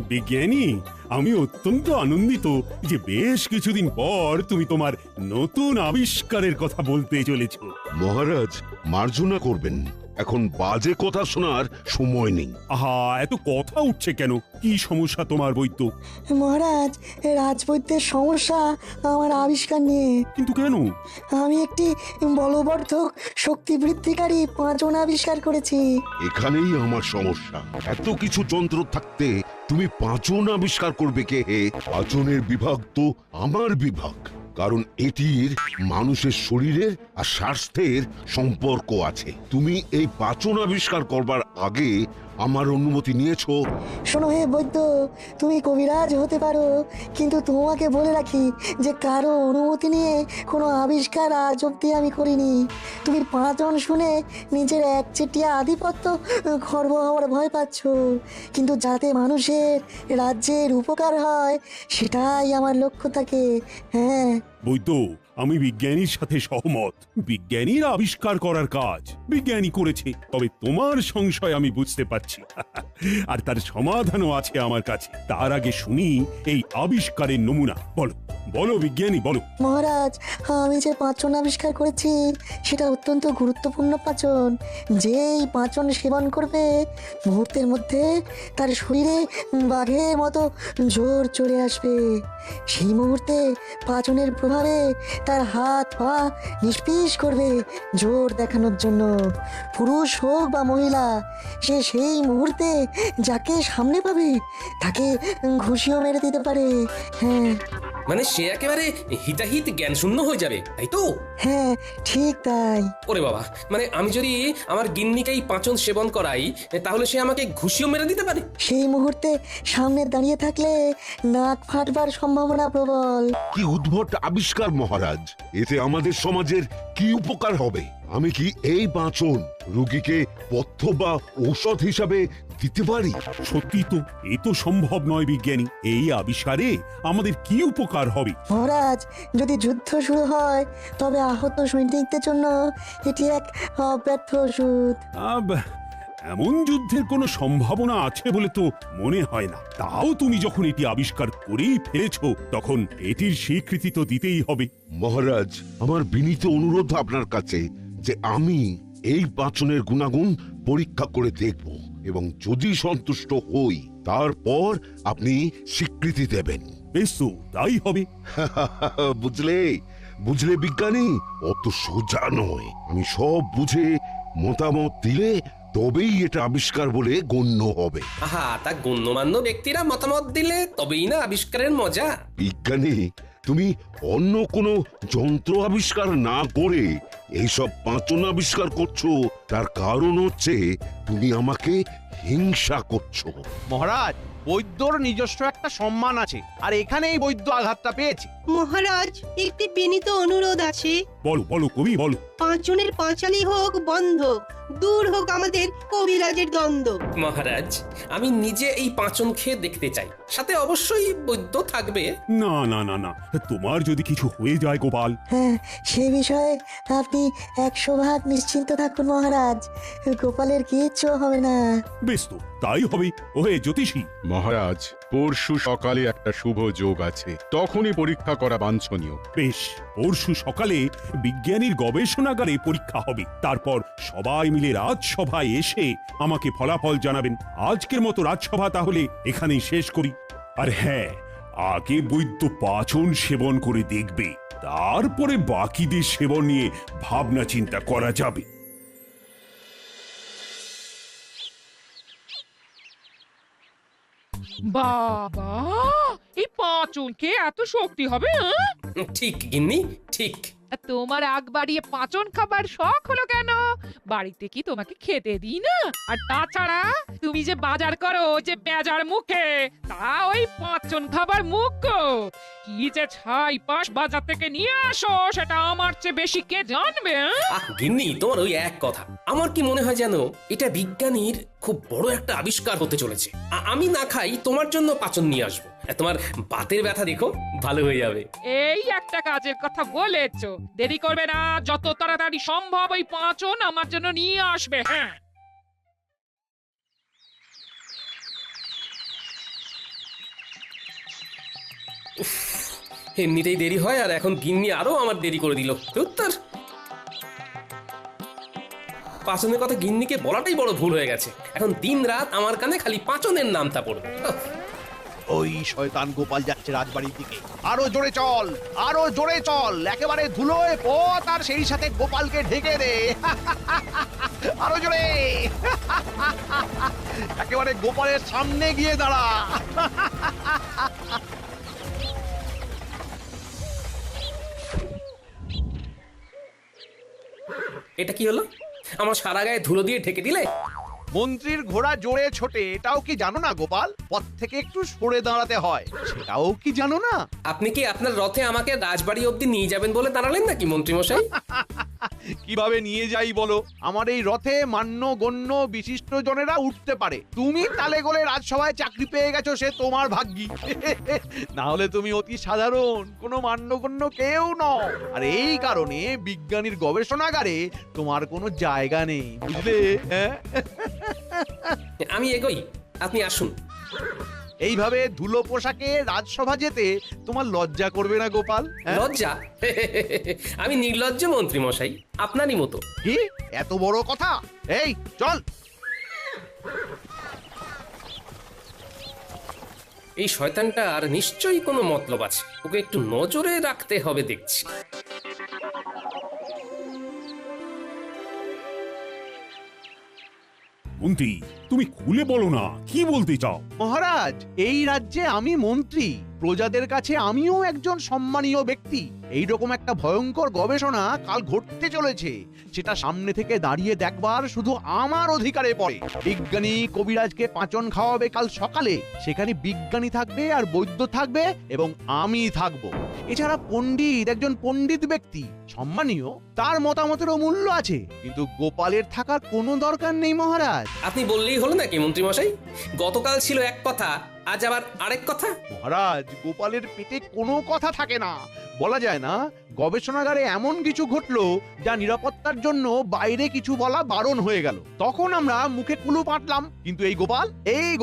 বিজ্ঞানী, আমি অত্যন্ত আনন্দিত যে বেশ কিছুদিন পর তুমি তোমার নতুন আবিষ্কারের কথা বলতে চলেছ। মহারাজ, মার্জনা করবেন, এখন বাজে কথা শোনার সময় নেই। আহা, এত কথা উঠছে কেন? কি সমস্যা তোমার বৈদ্য? মহারাজ, রাজবৈদ্যের সমস্যা আমার আবিষ্কার নিয়ে। কিন্তু কেন? আমি একটি বলবর্ধক শক্তি বৃদ্ধিকারী পাঁচন আবিষ্কার করেছি। এখানেই আমার সমস্যা। এত কিছু যন্ত্র থাকতে তুমি পাঁচন আবিষ্কার করবে কে হে? পাঁচনের বিভাগ তো আমার বিভাগ, কারণ এটির মানুষের শরীরের আর স্বাস্থ্যের সম্পর্ক আছে। তুমি এই পাঁচন আবিষ্কার করবার আগে আমার অনুমতি নিয়েছো? শোনো হে বৈদ্য, তুমি কবিরাজ হতে পারো, কিন্তু তোমাকে বলে রাখি যে কারো অনুমতি নিয়ে কোনো আবিষ্কার আজ অব্দি আমি করিনি। তুমি পাঁচন শুনে নিজের একচেটিয়া আধিপত্য খর্ব হওয়ার ভয় পাচ্ছ, কিন্তু যাতে মানুষের রাজ্যের উপকার হয় সেটাই আমার লক্ষ্য থাকে। হ্যাঁ, বৈদ্য, আমি বিজ্ঞানীর সাথে সহমত। বিজ্ঞানীর আবিষ্কার করার কাজ বিজ্ঞানী করেছে, তবে তোমার সংশয় আমি বুঝতে পারছি আর তার সমাধানও আছে আমার কাছে। তার আগে শুনি এই আবিষ্কারের নমুনা। বলো বলো বিজ্ঞানী, বলো। মহারাজ, আমি যে পাঁচন আবিষ্কার করেছি সেটা অত্যন্ত গুরুত্বপূর্ণ পাঁচন। যেই পাঁচন সেবন করবে মুহূর্তের মধ্যে তার শরীরে বাঘের মতো জোর চলে আসবে। সেই মুহূর্তে পাঁচনের প্রভাবে তার হাত পা নিষ্পিস করবে জোর দেখানোর জন্য। পুরুষ হোক বা মহিলা, সে সেই মুহূর্তে যাকে সামনে পাবে তাকে ঘুষিও মেরে দিতে পারে। হ্যাঁ মানে সে একেবারে হিতাহিত জ্ঞান শূন্য হয়ে যাবে, তাই তো? হ্যাঁ, ঠিক তাই। ওরে বাবা, মানে আমি যদি আমার গিন্নিকেই পাঁচন সেবন করাই তাহলে সে আমাকে ঘুষিও মেরে দিতে পারে? সেই মুহূর্তে সামনে দাঁড়িয়ে থাকলে নাক ফাটবার সম্ভাবনা প্রবল। কি উদ্ভট আবিষ্কার মহারাজ! এতে আমাদের সমাজের কি উপকার হবে? আমি কি এই পাঁচন রোগীকে পথ্য বা ঔষধ হিসাবে দিতে পারি? সত্যি তো, এ তো সম্ভব নয় বিজ্ঞানী। এই আবিষ্কারে আমাদের কি উপকার হবে? মহারাজ, যদি যুদ্ধ শুরু হয় তবে আহত সৈনিকদের জন্য এটি এক অব্যর্থ ওষুধ। আব, এমন যুদ্ধের কোনো সম্ভাবনা আছে বলে তো মনে হয় না। তাও তুমি যখন এটি আবিষ্কার করেই ফেলেছো, তখন এটির স্বীকৃতি তো দিতেই হবে। মহারাজ, আমার বিনীত অনুরোধ আপনার কাছে যে আমি এই পাঁচনের গুণাগুণ পরীক্ষা করে দেখব এবং যদি সন্তুষ্ট হই তারপর আপনি স্বীকৃতি দেবেন। বেশ, তো তাই হবে। বুঝলে বুঝলে বিজ্ঞানী, অত সোজা নয়। আমি সব বুঝে মতামত দিলে তবেই এটা আবিষ্কার বলে গণ্য হবে। আহা, তা গণ্যমান্য ব্যক্তিরা মতামত দিলে তবেই না আবিষ্কারের মজা। বিজ্ঞানী, তুমি অন্য কোনো যন্ত্র আবিষ্কার না করে এইসব পাঁচন আবিষ্কার করছো, তার কারণ হচ্ছে তুমি আমাকে হিংসা করছো। মহারাজ, বৈদ্যর নিজস্ব একটা সম্মান আছে, আর এখানেই বৈদ্য আঘাতটা পেয়েছে। মহারাজ, একটি বিনীত অনুরোধ আছে। বলো বলো কবি, বলো। পাঁচনের পাঁচালি হোক বন্ধ, দূর হোক আমাদের কবিরাজের দ্বন্দ্ব। মহারাজ, আমি নিজে এই পাঁচন খেয়ে দেখতে চাই, সাথে অবশ্যই বৈদ্য থাকবে। না না না না, তোমার যদি কিছু হয়ে যায় গোপাল। হ্যাঁ, সে বিষয়ে আপনি 100% নিশ্চিন্ত থাকুন মহারাজ, গোপালের কিচ্ছু হবে না। বেশ, তো তাই হবে। ওহে জ্যোতিষী। মহারাজ, পরশু সকালে একটা শুভ যোগ আছে, তখনই পরীক্ষা করা বাঞ্ছনীয়। বেশ, পরশু সকালে বিজ্ঞানীর গবেষণাগারে পরীক্ষা হবে। তারপর সবাই মিলে রাজসভায় এসে আমাকে ফলাফল জানাবেন। আজকের মতো রাজসভা তাহলে এখানেই শেষ করি। আর হ্যাঁ, আগে বৈদ্য পাচন সেবন করে দেখবে, তারপরে বাকিদের সেবন নিয়ে ভাবনা চিন্তা করা যাবে। বাবা, এই পাঁচন খেয়ে এত শক্তি হবে? ঠিক গিন্নি, ঠিক। তোমার আগ বাড়িয়ে পাঁচন খাবার শখ হলো কেন? বাড়িতে কি তোমাকে খেতে দিই না? আর তাছাড়া তুমি যে বাজার করো যে বেজার মুখে, তা ওই পাঁচন খাবার মুখ গো। কি যে ছাই পাশ বাজার থেকে নিয়ে আসো, সেটা আমার চেয়ে বেশি কে জানবে? গিন্নি, তোমার ওই এক কথা। আমার কি মনে হয় জানো, এটা বিজ্ঞানীর খুব বড় একটা আবিষ্কার হতে চলেছে। আমি না খাই, তোমার জন্য পাচন নিয়ে আসবো। তোমার বাতের ব্যথা দেখো ভালো হয়ে যাবে। এই একটা কাজের কথা বলেছো, দেরি করবে না, যত তাড়াতাড়ি সম্ভব ওই পাঁচন আমার জন্য নিয়ে আসবে। হ্যাঁ, এমনিতেই দেরি হয়, আর এখন গিন্নি আরো আমার দেরি করে দিল। উত্তর পাচনের কথা গিন্নিকে বলাটাই বড় ভুল হয়ে গেছে। এখন দিন রাত আমার কানে খালি পাচনের নামটা পড়বে। ওই শয়তান গোপাল যাচ্ছে রাজবাড়ির দিকে। আরো জোরে চল, আরো জোরে চল, একেবারে ধুলোয় পথ, আর সেই সাথে গোপালকে ঢেকে দে। আরো জোরে, একেবারে গোপালের সামনে গিয়ে দাঁড়া। এটা কি হলো? আমার সারা গায়ে ধুলো দিয়ে ঢেকে দিলে। মন্ত্রীর ঘোড়া জোরে ছোটে, এটাও কি জানো না গোপাল? পথ থেকে একটু সরে দাঁড়াতে হয়, সেটাও কি জানো না? আপনি কি আপনার রথে আমাকে রাজবাড়ি অবধি নিয়ে যাবেন বলে দাঁড়ালেন নাকি মন্ত্রী মশাই? কিভাবে নিয়ে যাই বলো? আমার এই রথে মান্য গণ্য বিশিষ্ট জনেরা উঠতে পারে। তুমি তালে গোলে রাজসভায় চাকরি পেয়ে গেছো, সে তোমার ভাগ্যি। না হলে তুমি অতি সাধারণ কোনো মান্যগণ্য কেউ নও। আর এই কারণে বিজ্ঞানীর গবেষণাগারে তোমার কোনো জায়গা নেই, বুঝলে? হ্যাঁ, আমি এগোই, আপনি আসুন। এইভাবে ধুলো পোশাকে রাজসভা যেতে তোমার লজ্জা করবে না গোপাল? হ্যাঁ? লজ্জা? আমি নির্লজ্জ মন্ত্রী মশাই, আপনারই মতো। কি এত বড় কথা? এই চল। এই শয়তানটার নিশ্চয়ই কোনো মতলব আছে, ওকে একটু নজরে রাখতে হবে দেখছি। মন্ত্রী, তুমি খুলে বলো না, কি বলতে চাও? মহারাজ, এই রাজ্যে আমি মন্ত্রী, প্রজাদের কাছে আমিও একজন সম্মানীয় ব্যক্তি। এইরকম একটা ভয়ঙ্কর গবেষণা কাল ঘটতে চলেছে, সেটা সামনে থেকে দাঁড়িয়ে দেখবার শুধু আমার অধিকারে পড়ে। বিজ্ঞানী কবিরাজকে পাচন খাওয়াবে কাল সকালে, সেখানে বিজ্ঞানী থাকবে আর বৈদ্য থাকবে এবং আমি থাকবো। এছাড়া পণ্ডিত, একজন পণ্ডিত ব্যক্তি সম্মানীয়, তার মতামতেরও মূল্য আছে, কিন্তু গোপালের থাকার কোনো দরকার নেই মহারাজ। আপনি বললেই হলো নাকি মন্ত্রী মশাই? গতকাল ছিল এক কথা, আজ আবার আরেক কথা। মহারাজ, গোপালের পেটে কোনো কথা থাকে না, বলা যায় না। গবেষণাগারে এমন কিছু ঘটলো যা নিরাপত্তার জন্য বাইরে কিছু বলা বারণ হয়ে গেল। তখন আমরা মুখে কুলুপ আঁটলাম, কিন্তু এই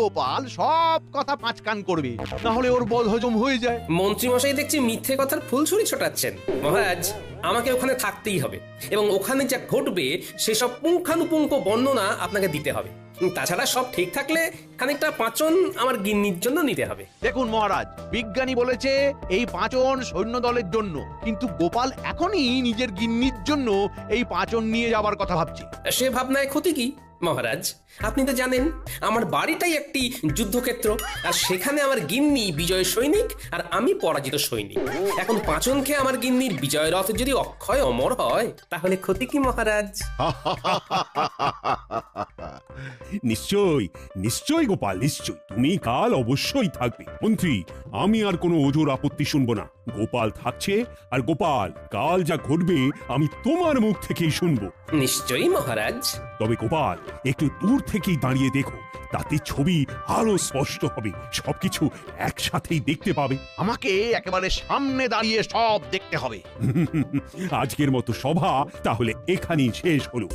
গোপাল সব কথা পাঁচকান করবে, না হলে ওর বদ হজম হয়ে যায়। মন্ত্রী মশাই দেখছি মিথ্যে কথার ফুলছুরি ছোটাচ্ছেন। মহারাজ, আমাকে ওখানে থাকতেই হবে এবং ওখানে যা ঘটবে সেসব পুঙ্খানুপুঙ্খ বর্ণনা আপনাকে দিতে হবে। তাছাড়া সব ঠিক থাকলে খানিকটা পাচন আমার গিন্নির জন্য নিতে হবে। দেখুন মহারাজ, বিজ্ঞানী বলেছে এই পাচন সৈন্য দলের জন্য, কিন্তু গোপাল এখনই নিজের গিন্নির জন্য এই পাচন নিয়ে যাবার কথা ভাবছে। সে ভাবনায় ক্ষতি কি মহারাজ? আপনি তো জানেন আমার বাড়িটাই একটি যুদ্ধক্ষেত্র, আর সেখানে আমার গিন্নি বিজয় সৈনিক আর আমি পরাজিত সৈনিক। এখন পাচন খেয়ে আমার গিন্নির বিজয় রথ যদি অক্ষয় অমর হয়, তাহলে ক্ষতি কি মহারাজ? নিশ্চয় নিশ্চয় গোপাল, নিশ্চয় তুমি কাল অবশ্যই থাকবে। মন্ত্রী, আমি আর কোনো ওজোর আপত্তি শুনবো না। গোপাল থাকছে, আর গোপাল কাল যা ঘটবে আমি তোমার মুখ থেকেই শুনবো। নিশ্চয়ই মহারাজ। তবে গোপাল, একটু দূর থেকেই দাঁড়িয়ে দেখো, তাতে ছবি আরো স্পষ্ট হবে, সবকিছু একসাথেই দেখতে পাবে। আমাকে একেবারে সামনে দাঁড়িয়ে সব দেখতে হবে। আজকের মতো সভা তাহলে এখানেই শেষ হলো।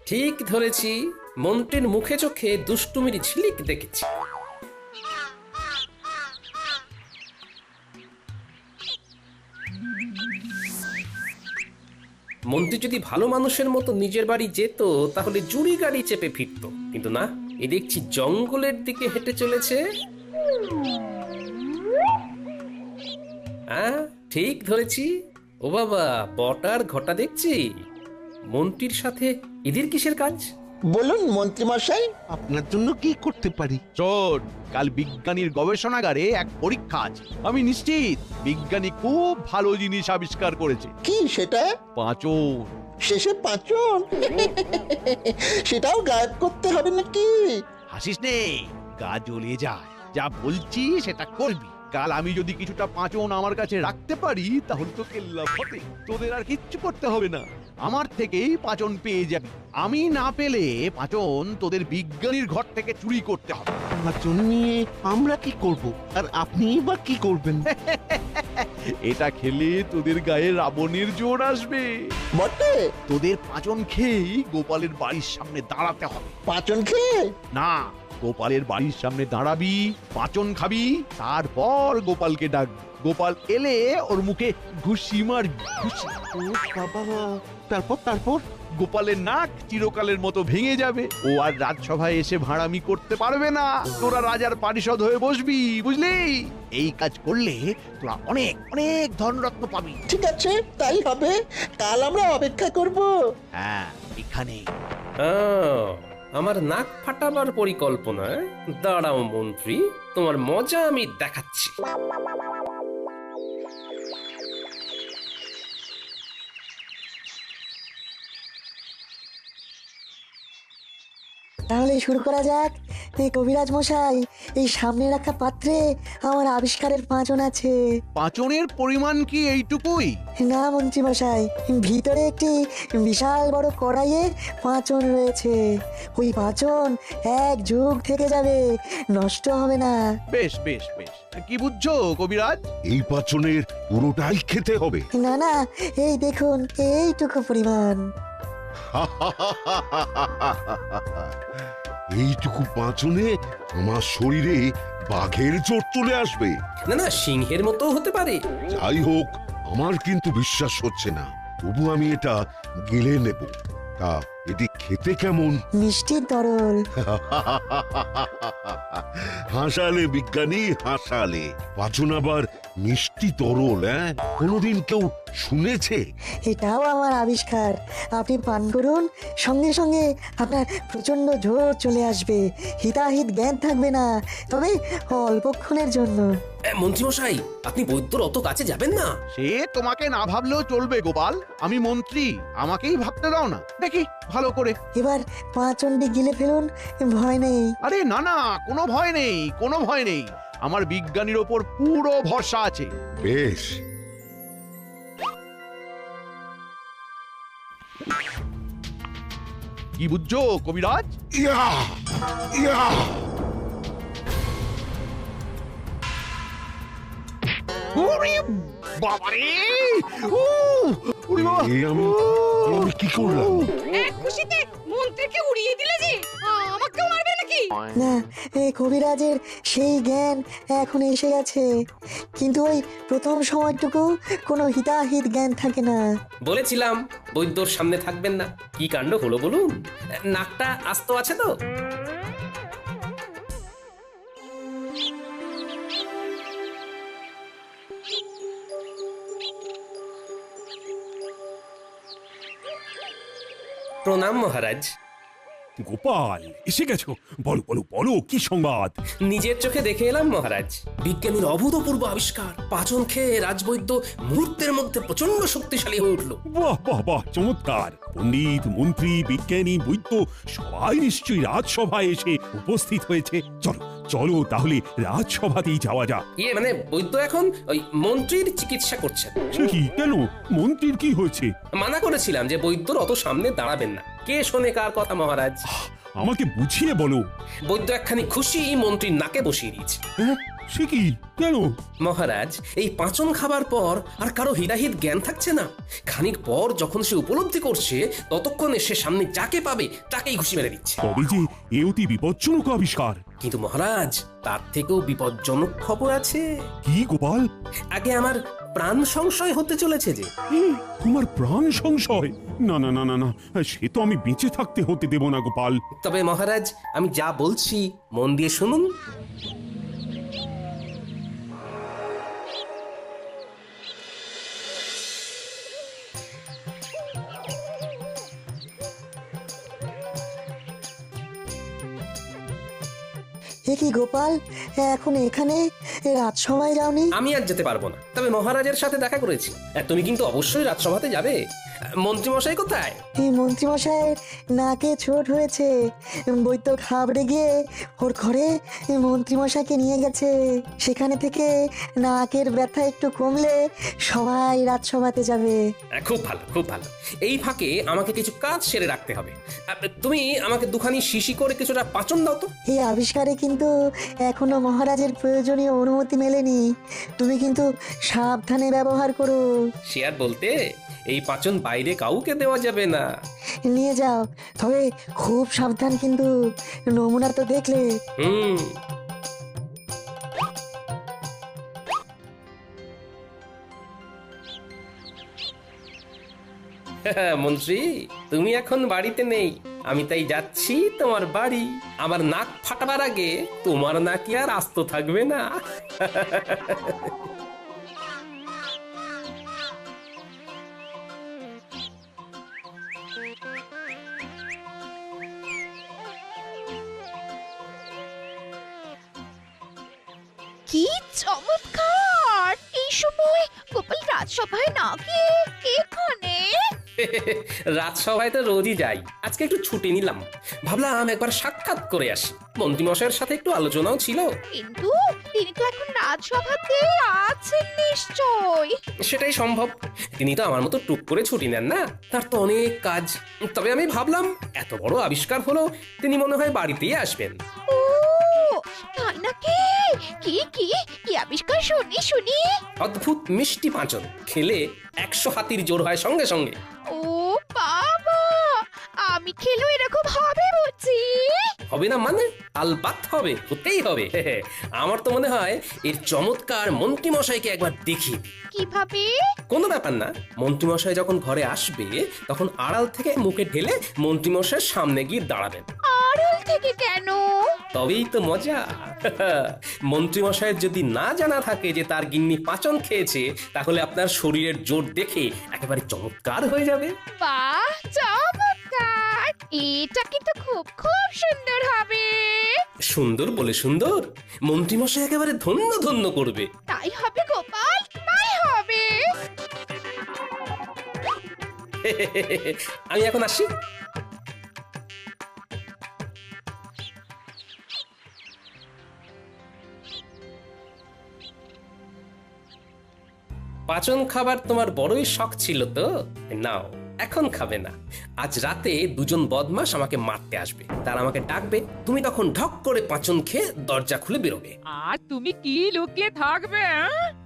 ঠিক ধরেছি, মন্ত্রীর মুখে চোখে দুষ্টুমির ঝিলিক দেখেছি। মন্ত্রী যদি ভালো মানুষের মতো নিজের বাড়ি যেত, তাহলে জুড়ি গাড়ি চেপে ফিরত, কিন্তু না, এ দেখছি জঙ্গলের দিকে হেঁটে চলেছে। হ্যাঁ, ঠিক ধরেছি। ও বাবা, বটার ঘটা দেখছি। মন্ত্রীর সাথে এদের কিসের কাজ? বলুন মন্ত্রী মশাই, আপনার জন্য কি করতে পারি? শোন, কাল বিজ্ঞানীর গবেষণাগারে এক পরীক্ষা আছে। আমি নিশ্চিত বিজ্ঞানী খুব ভালো জিনিস আবিষ্কার করেছে। কি সেটা? পাচন। শেষে পাচন? সেটাও গায়েব করতে হবে নাকি? হাসিস নে, গা জ্বলে যায়। যা বলছি সেটা করবি। কাল আমি যদি কিছুটা পাচন আমার কাছে রাখতে পারি, তাহলে তো কেল্লা ফতে, তোদের আর কিচ্ছু করতে হবে না। আমার থেকেই পাচন পেয়ে যাবি। আমি না পেলে পাচন তোদের বিজ্ঞানীর ঘর থেকে চুরি করতে হবে। পাঁচন নিয়ে আমরা কি করব আর আপনি বা কি করবেন? এটা খেলে তোদের গায়ে রাবণের জোর আসবে। বটে তোদের পাচন খেয়েই গোপালের বাড়ির সামনে দাঁড়াতে হবে। পাঁচন খেয়ে না, গোপালের বাড়ির সামনে দাঁড়াবি, পাচন খাবি, তারপর গোপালকে ডাকবি। গোপাল এলে ওর মুখে ঘুষি মারবি, ঘুষি। ও বাবা, তারপর গোপালের নাক চিরকালের মতো ভেঙে যাবে। ও আর রাজসভায় এসে ভাড়ামি করতে পারবে না। তোরা রাজার পারিষদ হয়ে বসবি, বুঝলি? এই কাজ করলে তোরা অনেক অনেক ধনরত্ন পাবি। ঠিক আছে, তাই হবে। কাল আমরা অপেক্ষা করব। হ্যাঁ, এখানে আমার নাক ফাটাবার পরিকল্পনা। দাঁড়াও মন্ত্রী, তোমার মজা আমি দেখাচ্ছি। তাহলে শুরু করা যাক। এই কবিরাজ মশাই, এই সামনে রাখা পাত্রে আমার আবিষ্কারের পাঁচন আছে। পাচনের পরিমাণ কি এইটুকুই? না মন্ত্রী মশাই, ভিতরে একটি বিশাল বড় কড়াইয়ে পাঁচন রয়েছে। ওই পাঁচন এক যুগ থেকে যাবে, নষ্ট হবে না। বেশ বেশ বেশ, কি বুঝছো কবিরাজ? এই পাচনের পুরোটাই খেতে হবে? না না, এই দেখুন, এইটুকু পরিমাণ। এইটুকু পাঁচনে আমার শরীরে বাঘের জোর চলে আসবে? না না, সিংহের মতো হতে পারে। যাই হোক, আমার কিন্তু বিশ্বাস হচ্ছে না। তবু আমি এটা গিলে নেব। তা এটি খেতে কেমন? মিষ্টির তরল। হাসালে বিজ্ঞানী, হাসালে। পাচন আবার মিষ্টি তরল? কোনোদিন কেউ শুনেছে? এটাও আমার আবিষ্কার। আপনি পান করুন, সঙ্গে সঙ্গে আপনার প্রচন্ড জোর চলে আসবে, হিতাহিত জ্ঞান থাকবে না, তবে অল্পক্ষণের জন্য। মন্ত্রীমশাই, আপনি বৈদ্যর অত কাছে যাবেন না। সে তোমাকে না ভাবলেও চলবে গোপাল। আমি মন্ত্রী, আমাকেই ভাবতে দাও না। দেখি ভালো করে। এবার পাঁচনটি গিলে ফেলুন, ভয় নেই। আরে না না, কোনো ভয় নেই, কোনো ভয় নেই। আমার বিজ্ঞানীর ওপর পুরো ভরসা আছে। বেশ। কি বুঝছো কবিরাজ? ইয়া ইয়া ওরে বাবারে! উ! ওরে বাবা! আমি কি করলাম? এক খুশিতে মন্ত্রীকে উড়িয়ে দিলে যে, আমাকেও মারবে নাকি? না, এই কবিরাজের সেই জ্ঞান এখন এসে গেছে, কিন্তু ওই প্রথম সময়টুকু কোনো হিতাহিত জ্ঞান থাকে না। বলেছিলাম বৈদ্যর সামনে থাকবেন না। কি কাণ্ড হলো বলুন? নাকটা আস্ত আছে তো? প্রণাম মহারাজ। গোপাল, এসে গেছো? বলো বলো বলো, কি সংবাদ? নিজের চোখে দেখে এলাম মহারাজ, বিজ্ঞানীর অভূতপূর্ব আবিষ্কার। পাচন খেয়ে রাজবৈদ্য মুহূর্তের মধ্যে প্রচন্ড শক্তিশালী হয়ে উঠল। বাহ বাহ বাহ, চমৎকার! পণ্ডিত, মন্ত্রী, বিজ্ঞানী, বৈদ্য সবাই নিশ্চয়ই রাজসভায় এসে উপস্থিত হয়েছে। চলো চলো, তাহলে রাজসভাতেই যাওয়া যাক। মানে বৈদ্য এখন ওই মন্ত্রীর চিকিৎসা করছেন। সে কি? কেন? মন্ত্রীর কি হয়েছে? মানা করেছিলাম যে বৈদ্যর অত সামনে দাঁড়াবেন না। কে শোনে কার কথা মহারাজ? আমাকে বুঝিয়ে বলো। বৈদ্য একখানি খুশি মন্ত্রীর নাকে বসিয়ে দিয়েছে। হ্যাঁ, সে কি? কেন? মহারাজ, এই পাচন খাবার পর আর কারো হিতাহিত জ্ঞান থাকছে না। খানিক পর যখন সে উপলব্ধি করছে, ততক্ষণে সে সামনে যাকে পাবে তাকেই ঘুষি মেরে দিচ্ছে। তবে যে এ অতি বিপজ্জনক আবিষ্কার। কিন্তু মহারাজ, তার থেকেও বিপজ্জনক খবর আছে। কি গোপাল? আগে আমার প্রাণ সংশয় হতে চলেছে যে। তোমার প্রাণ সংশয়? না না না না না, সে তো আমি বেঁচে থাকতে হতে দেব না গোপাল। তবে মহারাজ, আমি যা বলছি মন দিয়ে শুনুন। এ কি গোপাল, এখন এখানে? রাজসভায় যাওনি? আমি আর যেতে পারবো না, তবে মহারাজের সাথে দেখা করেছি। তুমি কিন্তু অবশ্যই রাজসভাতে যাবে। মন্ত্রীমশাই কোথায়? এই মন্ত্রীমশাইয়ের নাকে চোট হয়েছে, বৈদ্য ঘাবড়ে গিয়ে ওর ঘরে মন্ত্রীমশাইকে নিয়ে গেছে। সেখানে থেকে নাকের ব্যথা একটু কমলে সবাই রাজসভাতে যাবে। খুব ভালো, খুব ভালো। এই ফাঁকে আমাকে কিছু কাজ সেরে রাখতে হবে। তুমি আমাকে দুখানি শিশি করে কিছুটা পাচন দাও তো। এই আবিষ্কারে কিন্তু এখনো মহারাজের প্রয়োজনীয় অনুমতি মেলেনি, তুমি কিন্তু সাবধানে ব্যবহার করো। সে আর বলতে, এই পাচন বাইরে কাউকে দেওয়া যাবে না। নিয়ে যাও, তবে খুব সাবধান কিন্তু, নমুনা তো দেখলে। হুম। মন্ত্রী, তুমি এখন বাড়িতে নেই, আমি তাই যাচ্ছি তোমার বাড়ি। আমার নাক ফাটাবার আগে তোমার নাকি আর আস্ত থাকবে না। কি চমৎকার! এই সময় গোপাল রাজসভায় না গিয়ে এখানে? রাজসভায় তো রোজই যাই, আজকে একটু ছুটি নিলাম। ভাবলাম একবার সাক্ষাৎ করে আসি। মন্ত্রীমশাইয়ের সাথে একটু আলোচনাও ছিল। কিন্তু তিনি তো এখন রাজসভাতে আছেন নিশ্চয়। সেটাই সম্ভব, তিনি তো আমার মতো টুক করে ছুটি নেন না, তার তো অনেক কাজ। তবে আমি ভাবলাম এত বড় আবিষ্কার হলো, তিনি মনে হয় বাড়িতেই আসবেন। ও তাই নাকি? কি কি কি আবিষ্কার শুনি শুনি। অদ্ভুত মিষ্টি পাঁচন, খেলে 100 হাতির জোর হয় সঙ্গে সঙ্গে। ও বাবা, আমি খেলো এরকম হবে বুঝি? হবে না মানে? আলবাত হবে, হতেই হবে। আমার তো মনে হয় এর চমৎকার মন্ত্রীমশাইকে একবার দেখি। কিভাবে? কোনো ব্যাপার না, মন্ত্রীমশাই যখন ঘরে আসবে তখন আড়াল থেকে মুখে ঢেলে মন্ত্রীমশাইয়ের সামনে গিয়ে দাঁড়াবেন। আড়াল থেকে কেন? তবেই তো মজা। মন্ত্রীমশাইয়ের যদি না জানা থাকে যে তার গিন্নি পাচন খেয়েছে, তাহলে আপনার শরীরের জোর দেখে একেবারে চমৎকার হয়ে যাবে। বাহ, চমৎকার! এটা কিন্তু খুব খুব সুন্দর হবে। সুন্দর বলে সুন্দর, মন্ত্রীমশাই একেবারে ধন্য ধন্য করবে। তাই হবে গোপাল, তাই হবে। আমি এখন আসি। পাচন খাবার তোমার বড়ই শখ ছিল তো, নাও এখন খাবে না। আজ রাতে দুজন বদমাশ আমাকে মারতে আসবে, তারা আমাকে ডাকবে, তুমি তখন ঢক করে পাচন খেয়ে দরজা খুলে বেরোবে। আর তুমি কি লুকিয়ে থাকবে?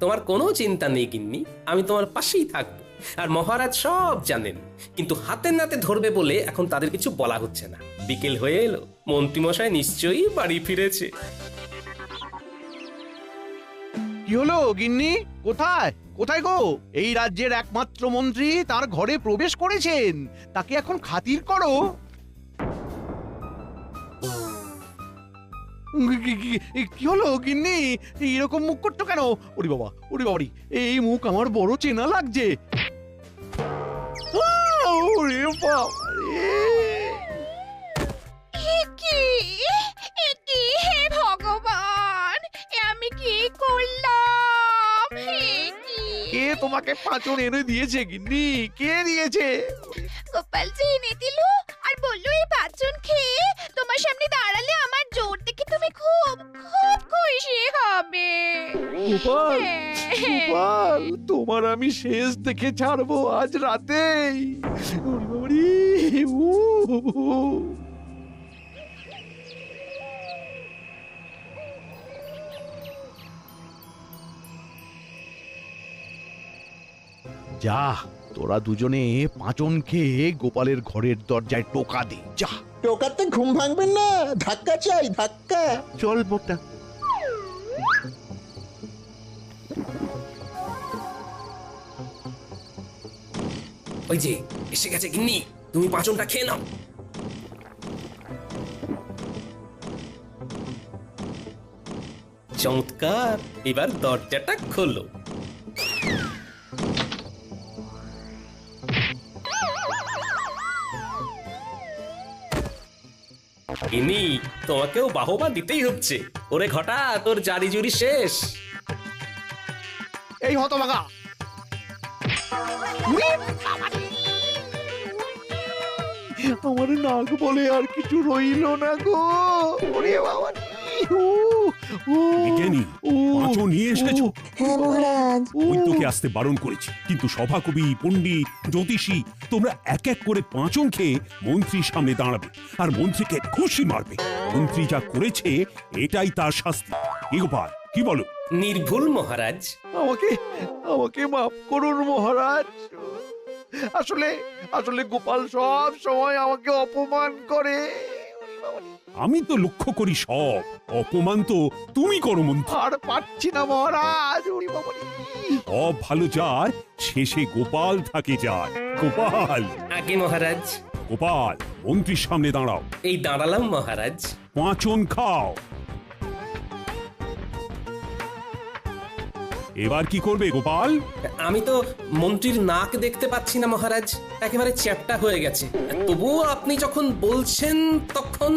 তোমার কোনো চিন্তা নেই গিন্নি, আমি তোমার পাশেই থাকবো। আর মহারাজ সব জানেন, কিন্তু হাতে নাতে ধরবে বলে এখন তাদের কিছু বলা হচ্ছে না। বিকেল হয়ে এলো, মন্ত্রীমশাই নিশ্চয়ই বাড়ি ফিরেছে। কি হলো গিন্নি? কোথায় কোথায় গো? এই রাজ্যের একমাত্র মন্ত্রী তার ঘরে প্রবেশ করেছেন, তাকে এখন খাতির করো। কি হলো গিন্নি? এরকম মুখ করছো কেন? ওরে বাবা, ওরে বাবারি, এই মুখ আমার বড় চেনা লাগছে। ওরে বাবা কি হে ভগবান, আমি কি করলাম? কে তোমাকে পাঁচন এনে দিয়েছে গিন্নি? কে দিয়েছে? গোপাল জি এনে দিল আর বললো এই পাঁচন খেয়ে তোমার সামনে দাঁড়ালে আমার জোর দেখে তুমি খুব খুব খুশি হবে। গোপাল, গোপাল, তোমার আমি শেষ দেখে ছাড়বো আজ রাতেই। ওরে বাবারি, যা, তোরা দুজনে পাঁচন খেয়ে গোপালের ঘরের দরজায় টোকা দে, যা। টোকাতে ঘুম ভাঙবেন না, ধাক্কা চাই, ধাক্কা। চল মোটা। ওই যে এসে গেছে গিন্নি, তুমি পাঁচনটা খেয়ে নাও। চমৎকার, এবার দরজাটা খোলো। গিন্নি, তোমাকেও বাহবা দিতেই হচ্ছে। ওরে ঘটা, তোর জারি জুরি শেষ। এই হতভাগা, আমার নাক বলে আর কিছু রইল না গো। ওরে বাবা রে, ও বিজ্ঞানী পাঁচন নিয়ে এসেছো? হ্যাঁ মহারাজ। ওই তোকে আসতে বারণ করেছি, কিন্তু সভাকবি, পণ্ডিত, জ্যোতিষী তোমরা এক এক করে পাঁচন খেয়ে মন্ত্রীর সামনে দাঁড়াবে আর মন্ত্রীকে খুশি মারবে। মন্ত্রী যা করেছে এটাই তার শাস্তি। কি গোপাল, কি বলো? নির্ভুল মহারাজ। আমাকে আমাকে মাফ করুন মহারাজ। আসলে আসলে গোপাল সব সময় আমাকে অপমান করে। আমি তো লক্ষ্য করি সব অপমান তো তুমি করো মন্ত্রী। আর পাচ্ছি না মহারাজ। ওরে বাবা রে। সব ভালো যার শেষে গোপাল থাকে যার। গোপাল, আগে মহারাজ। গোপাল মন্ত্রীর সামনে দাঁড়াও, এই দাঁড়ালাম মহারাজ। পাঁচন খাও। এবার কি করবে গোপাল? আমি তো মন্ত্রীর নাক দেখতে পাচ্ছি না মহারাজ, একেবারে চ্যাপ্টা হয়ে গেছে। তবুও আপনি যখন বলছেন তখন